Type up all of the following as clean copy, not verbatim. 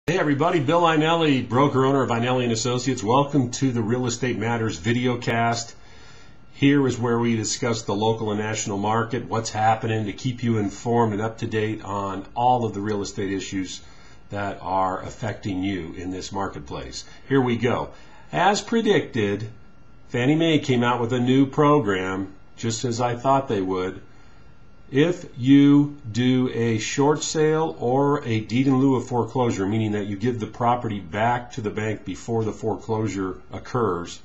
Hey everybody, Bill Einelli, broker owner of Einelli & Associates. Welcome to the Real Estate Matters videocast. Here is where we discuss the local and national market, what's happening to keep you informed and up to date on all of the real estate issues that are affecting you in this marketplace. Here we go. As predicted, Fannie Mae came out with a new program, just as I thought they would. If you do a short sale or a deed in lieu of foreclosure, meaning that you give the property back to the bank before the foreclosure occurs,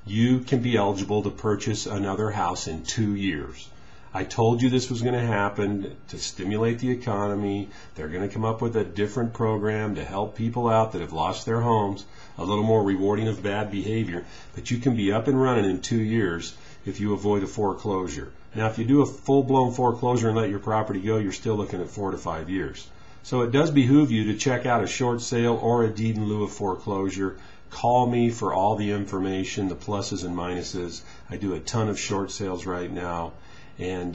you can be eligible to purchase another house in 2 years. I told you this was going to happen to stimulate the economy. They're going to come up with a different program to help people out that have lost their homes, a little more rewarding of bad behavior, but you can be up and running in 2 years if you avoid a foreclosure. Now, if you do a full-blown foreclosure and let your property go, you're still looking at 4 to 5 years. So it does behoove you to check out a short sale or a deed in lieu of foreclosure. Call me for all the information, the pluses and minuses. I do a ton of short sales right now. And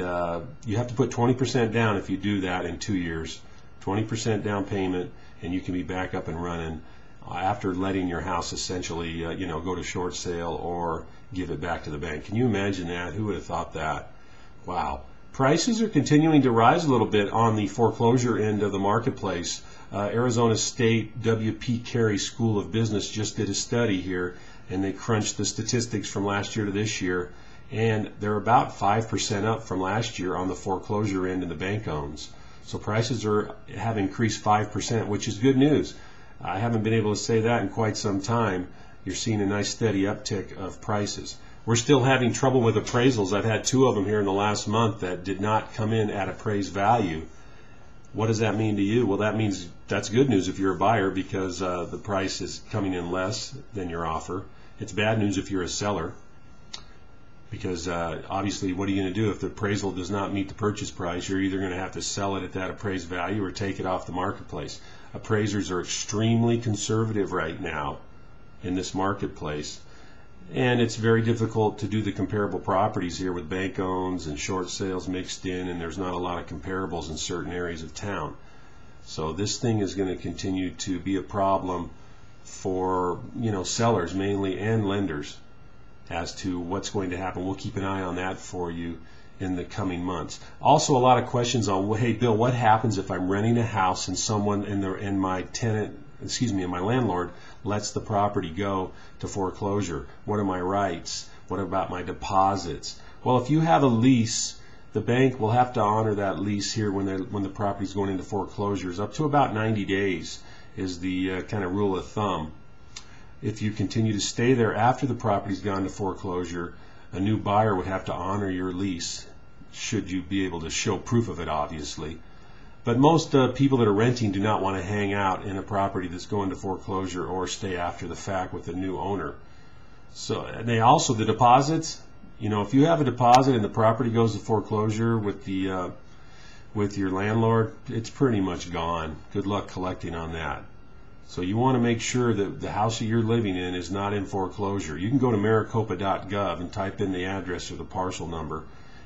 you have to put 20% down if you do that in 2 years. 20% down payment, and you can be back up and running after letting your house essentially go to short sale or give it back to the bank. Can you imagine that? Who would have thought that? Wow. Prices are continuing to rise a little bit on the foreclosure end of the marketplace. Arizona State W.P. Carey School of Business just did a study here, and they crunched the statistics from last year to this year, and they're about 5% up from last year on the foreclosure end and the bank owns. So prices have increased 5%, which is good news. I haven't been able to say that in quite some time. You're seeing a nice steady uptick of prices. We're still having trouble with appraisals. I've had 2 of them here in the last month that did not come in at appraised value. What does that mean to you? Well, that means that's good news if you're a buyer because the price is coming in less than your offer. It's bad news if you're a seller because obviously what are you going to do if the appraisal does not meet the purchase price? You're either going to have to sell it at that appraised value or take it off the marketplace. Appraisers are extremely conservative right now in this marketplace. And it's very difficult to do the comparable properties here with bank owns and short sales mixed in, and there's not a lot of comparables in certain areas of town. So this thing is going to continue to be a problem for sellers mainly and lenders as to what's going to happen. We'll keep an eye on that for you in the coming months. Also, a lot of questions on, well, hey Bill, what happens if I'm renting a house and someone and my landlord lets the property go to foreclosure? What are my rights? What about my deposits? Well, if you have a lease, the bank will have to honor that lease here when the property's going into foreclosures. Up to about 90 days is the kind of rule of thumb. If you continue to stay there after the property's gone to foreclosure, a new buyer would have to honor your lease, should you be able to show proof of it, obviously. But most people that are renting do not want to hang out in a property that's going to foreclosure or stay after the fact with a new owner. So the deposits, if you have a deposit and the property goes to foreclosure with your landlord, it's pretty much gone. Good luck collecting on that. So you want to make sure that the house that you're living in is not in foreclosure. You can go to maricopa.gov and type in the address or the parcel number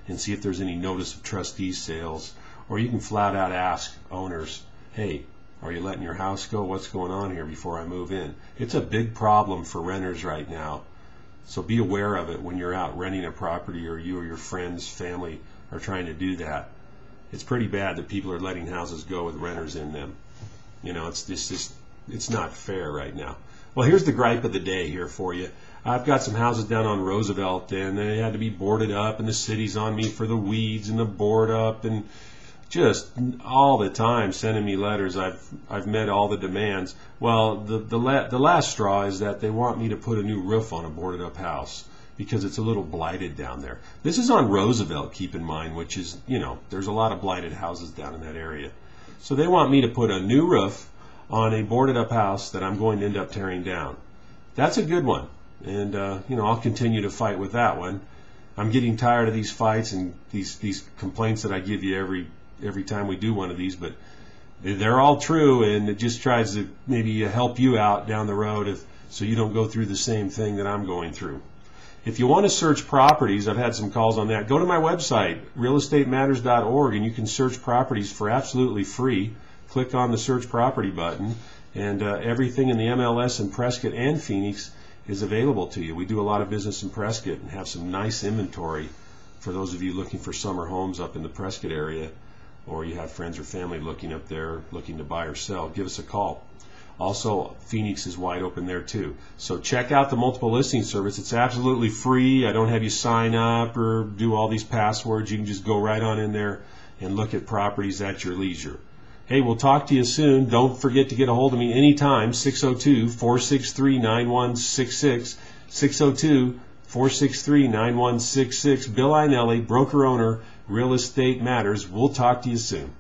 and see if there's any notice of trustee sales. Or you can flat out ask owners, hey, are you letting your house go? What's going on here before I move in? It's a big problem for renters right now. So be aware of it when you're out renting a property or you or your friends, family are trying to do that. It's pretty bad that people are letting houses go with renters in them. It's not fair right now. Well, here's the gripe of the day here for you. I've got some houses down on Roosevelt, and they had to be boarded up, and the city's on me for the weeds and the board up, and just all the time sending me letters. I've met all the demands. Well, the last straw is that they want me to put a new roof on a boarded up house because it's a little blighted down there. This is on Roosevelt, keep in mind, which is, there's a lot of blighted houses down in that area. So they want me to put a new roof on a boarded up house that I'm going to end up tearing down. That's a good one. And, I'll continue to fight with that one. I'm getting tired of these fights and these complaints that I give you every time we do one of these, but they're all true, and it just tries to maybe help you out down the road so you don't go through the same thing that I'm going through. If you want to search properties, I've had some calls on that. Go to my website, realestateMatters.org, and you can search properties for absolutely free. Click on the search property button, And everything in the MLS in Prescott and Phoenix is available to you. We do a lot of business in Prescott and have some nice inventory for those of you looking for summer homes up in the Prescott area, or you have friends or family looking up there looking to buy or sell. Give us a call. Also, Phoenix is wide open there too. So check out the multiple listing service. It's absolutely free. I don't have you sign up or do all these passwords. You can just go right on in there and look at properties at your leisure. Hey, we'll talk to you soon. Don't forget to get a hold of me anytime, 602-463-9166, 602-463-9166. Bill Einelli, broker owner, Real Estate Matters. We'll talk to you soon.